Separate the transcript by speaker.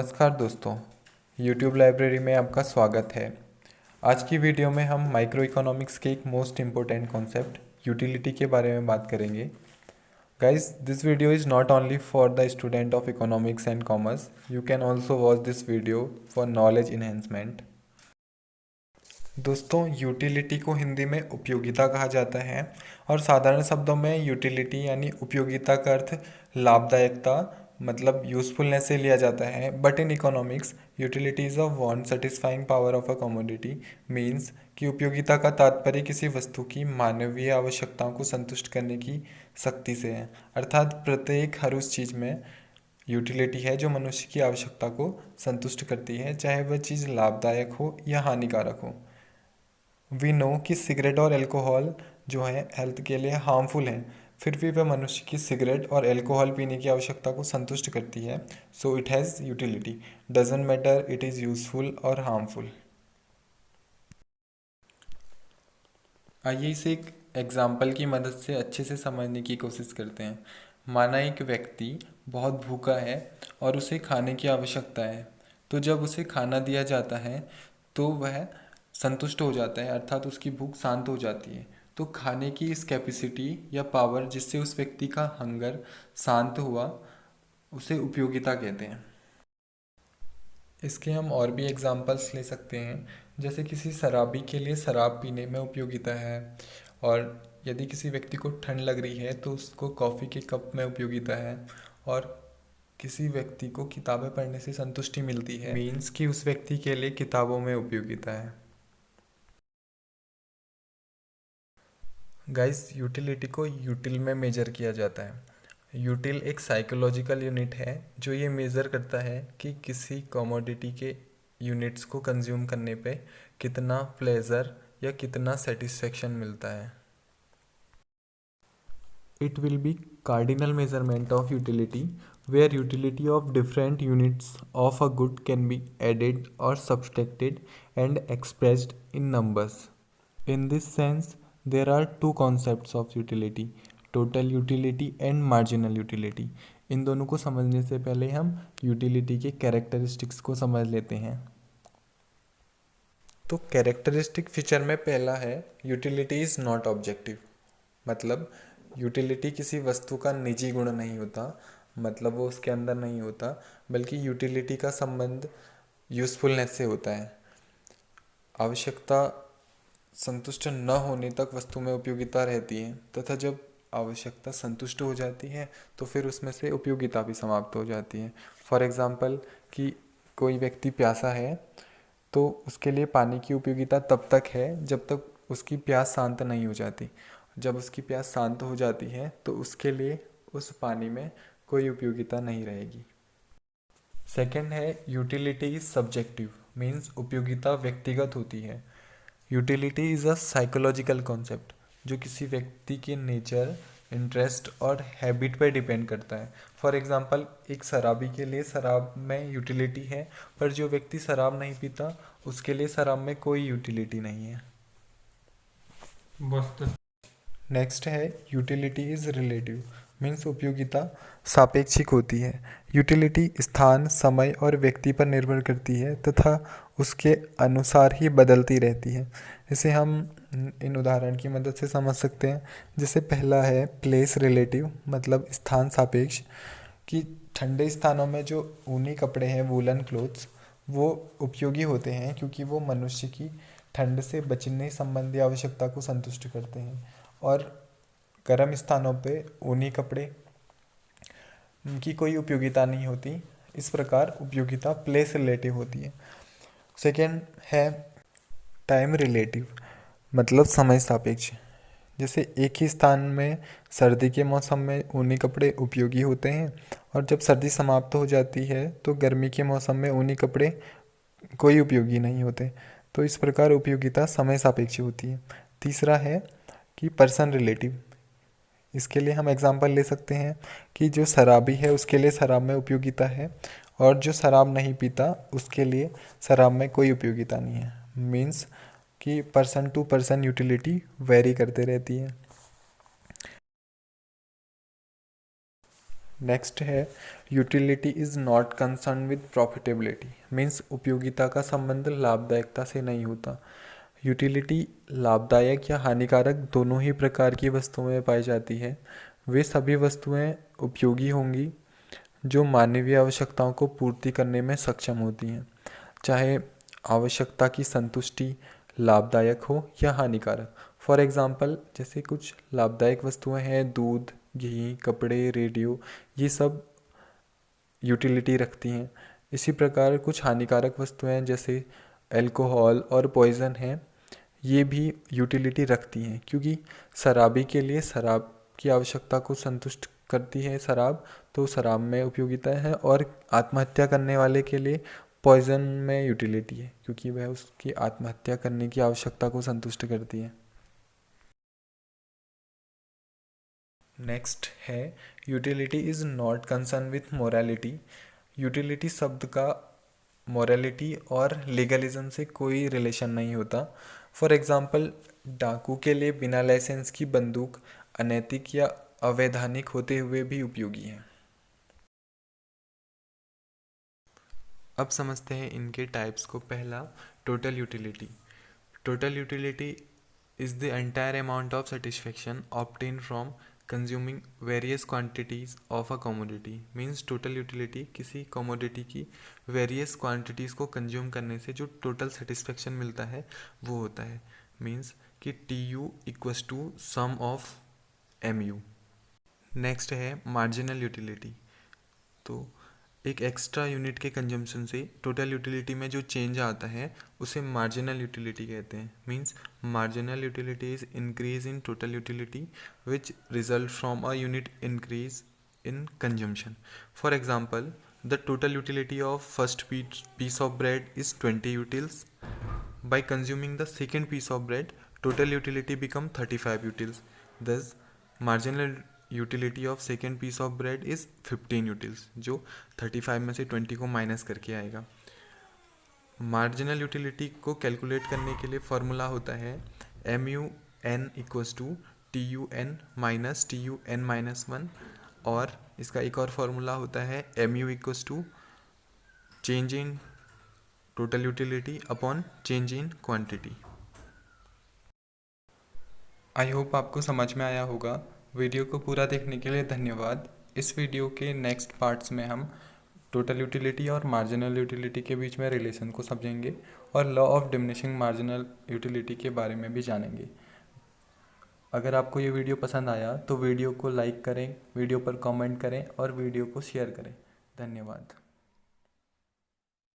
Speaker 1: नमस्कार दोस्तों, YouTube library में आपका स्वागत है। आज की वीडियो में हम माइक्रो इकोनॉमिक्स के एक मोस्ट इम्पोर्टेंट कॉन्सेप्ट यूटिलिटी के बारे में बात करेंगे। Guys, this video is not only for the student of economics and commerce, you can also watch this video for knowledge enhancement. दोस्तों, यूटिलिटी को हिंदी में उपयोगिता कहा जाता है और साधारण शब्दों में यूटिलिटी यानी उपयोगिता का अर्थ लाभदायकता मतलब यूजफुलनेस से लिया जाता है। But in economics utility is a want satisfying power of a commodity. Means कि उपयोगिता का तात्पर्य किसी वस्तु की मानवीय आवश्यकताओं को संतुष्ट करने की शक्ति से है। अर्थात प्रत्येक हर उस चीज़ में यूटिलिटी है जो मनुष्य की आवश्यकता को संतुष्ट करती है, चाहे वह चीज़ लाभदायक हो या हानिकारक हो। वी नो कि सिगरेट और अल्कोहल जो है हेल्थ के लिए हार्मफुल हैं, फिर भी वह मनुष्य की सिगरेट और अल्कोहल पीने की आवश्यकता को संतुष्ट करती है। So it has utility, doesn't matter it is useful और हार्मफुल। आइए इसे एक एग्जाम्पल की मदद से अच्छे से समझने की कोशिश करते हैं। माना एक व्यक्ति बहुत भूखा है और उसे खाने की आवश्यकता है, तो जब उसे खाना दिया जाता है तो वह संतुष्ट हो जाता है, अर्थात उसकी भूख शांत हो जाती है। तो खाने की इस कैपेसिटी या पावर जिससे उस व्यक्ति का हंगर शांत हुआ, उसे उपयोगिता कहते हैं। इसके हम और भी एग्जांपल्स ले सकते हैं, जैसे किसी शराबी के लिए शराब पीने में उपयोगिता है, और यदि किसी व्यक्ति को ठंड लग रही है तो उसको कॉफ़ी के कप में उपयोगिता है, और किसी व्यक्ति को किताबें पढ़ने से संतुष्टि मिलती है, मीन्स कि उस व्यक्ति के लिए किताबों में उपयोगिता है। गाइस, यूटिलिटी को यूटिल में मेजर किया जाता है। यूटिल एक साइकोलॉजिकल यूनिट है जो ये मेज़र करता है कि किसी कमोडिटी के यूनिट्स को कंज्यूम करने पे कितना प्लेजर या कितना सेटिस्फेक्शन मिलता है। It will be cardinal measurement of utility, where utility of different units of a good can be added or subtracted and expressed in numbers. In this sense, there are two concepts of utility, total utility and marginal utility. इन दोनों को समझने से पहले हम utility के characteristics को समझ लेते हैं। तो कैरेक्टरिस्टिक फीचर में पहला है यूटिलिटी इज़ नॉट ऑब्जेक्टिव। मतलब यूटिलिटी किसी वस्तु का निजी गुण नहीं होता, मतलब वो उसके अंदर नहीं होता, बल्कि यूटिलिटी का संबंध यूज़फुलनेस से होता है। आवश्यकता संतुष्ट न होने तक वस्तु में उपयोगिता रहती है, तथा जब आवश्यकता संतुष्ट हो जाती है तो फिर उसमें से उपयोगिता भी समाप्त हो जाती है। फॉर एग्ज़ाम्पल कि कोई व्यक्ति प्यासा है तो उसके लिए पानी की उपयोगिता तब तक है जब तक उसकी प्यास शांत नहीं हो जाती। जब उसकी प्यास शांत हो जाती है तो उसके लिए उस पानी में कोई उपयोगिता नहीं रहेगी। सेकंड है यूटिलिटी इज सब्जेक्टिव, मीन्स उपयोगिता व्यक्तिगत होती है। Utility is a psychological concept जो किसी व्यक्ति के नेचर, इंटरेस्ट और हैबिट पर डिपेंड करता है। फॉर एग्ज़ाम्पल, एक शराबी के लिए शराब में यूटिलिटी है, पर जो व्यक्ति शराब नहीं पीता उसके लिए शराब में कोई यूटिलिटी नहीं है। नेक्स्ट है यूटिलिटी इज़ रिलेटिव, मीन्स उपयोगिता सापेक्षिक होती है। यूटिलिटी स्थान, समय और व्यक्ति पर निर्भर करती है तथा उसके अनुसार ही बदलती रहती है। इसे हम इन उदाहरण की मदद से समझ सकते हैं। जैसे पहला है प्लेस रिलेटिव, मतलब स्थान सापेक्ष, कि ठंडे स्थानों में जो ऊनी कपड़े हैं, वूलन क्लोथ्स, वो उपयोगी होते हैं क्योंकि वो मनुष्य की ठंड से बचने संबंधी आवश्यकता को संतुष्ट करते हैं, और गर्म स्थानों पे ऊनी कपड़े की कोई उपयोगिता नहीं होती। इस प्रकार उपयोगिता प्लेस रिलेटिव होती है। सेकेंड है टाइम रिलेटिव, मतलब समय सापेक्ष। जैसे एक ही स्थान में सर्दी के मौसम में ऊनी कपड़े उपयोगी होते हैं, और जब सर्दी समाप्त हो जाती है तो गर्मी के मौसम में ऊनी कपड़े कोई उपयोगी नहीं होते। तो इस प्रकार उपयोगिता समय सापेक्ष होती है। तीसरा है कि पर्सन रिलेटिव। इसके लिए हम एग्जांपल ले सकते हैं कि जो शराबी है उसके लिए शराब में उपयोगिता है, और जो शराब नहीं पीता उसके लिए शराब में कोई उपयोगिता नहीं है। मीन्स कि person to person utility vary करते रहती है। नेक्स्ट है utility is not concern with profitability, means उपयोगिता का संबंध लाभदायकता से नहीं होता। यूटिलिटी लाभदायक या हानिकारक दोनों ही प्रकार की वस्तुओं में पाई जाती है। वे सभी वस्तुएं उपयोगी होंगी जो मानवीय आवश्यकताओं को पूर्ति करने में सक्षम होती हैं, चाहे आवश्यकता की संतुष्टि लाभदायक हो या हानिकारक। फॉर एग्ज़ाम्पल, जैसे कुछ लाभदायक वस्तुएं हैं दूध, घी, कपड़े, रेडियो, ये सब यूटिलिटी रखती हैं। इसी प्रकार कुछ हानिकारक वस्तुएं जैसे अल्कोहल और पॉइज़न हैं, ये भी यूटिलिटी रखती हैं, क्योंकि शराबी के लिए शराब की आवश्यकता को संतुष्ट करती है शराब, तो शराब में उपयोगिता है, और आत्महत्या करने वाले के लिए पॉइज़न में यूटिलिटी है, क्योंकि वह उसकी आत्महत्या करने की आवश्यकता को संतुष्ट करती है। नेक्स्ट है utility is not concern with morality. Utility शब्द का मोरालिटी और लीगलिज्म से कोई रिलेशन नहीं होता। फॉर एग्ज़ाम्पल, डाकू के लिए बिना लाइसेंस की बंदूक अनैतिक या अवैधानिक होते हुए भी उपयोगी है। अब समझते हैं इनके टाइप्स को। पहला, total utility. Total utility is the entire amount of satisfaction obtain from consuming various quantities of a commodity. Means total utility किसी कमोडिटी की वेरियस क्वांटिटीज़ को कंज्यूम करने से जो टोटल सेटिस्फेक्शन मिलता है वो होता है। मीन्स कि TU equals to sum of MU। Next है मार्जिनल यूटिलिटी। तो एक एक्स्ट्रा यूनिट के कंजम्पशन से टोटल यूटिलिटी में जो चेंज आता है उसे मार्जिनल यूटिलिटी कहते हैं। Means marginal utility is increase in total utility which result from a unit increase in consumption. For example, the total utility of first piece of bread is 20 utils. By consuming the second piece of bread, total utility become 35 utils. Thus, marginal utility of second piece of bread is 15 utils, जो 35 में से 20 को minus करके आएगा। Marginal utility को calculate करने के लिए फॉर्मूला होता है MUN equals to TUN minus TUN minus 1, और इसका एक और फार्मूला होता है MU equals to change in total utility upon change in quantity. I hope आपको समझ में आया होगा। वीडियो को पूरा देखने के लिए धन्यवाद। इस वीडियो के नेक्स्ट पार्ट्स में हम टोटल यूटिलिटी और मार्जिनल यूटिलिटी के बीच में रिलेशन को समझेंगे और law of diminishing marginal utility के बारे में भी जानेंगे। अगर आपको ये वीडियो पसंद आया तो वीडियो को लाइक करें, वीडियो पर कमेंट करें और वीडियो को शेयर करें। धन्यवाद।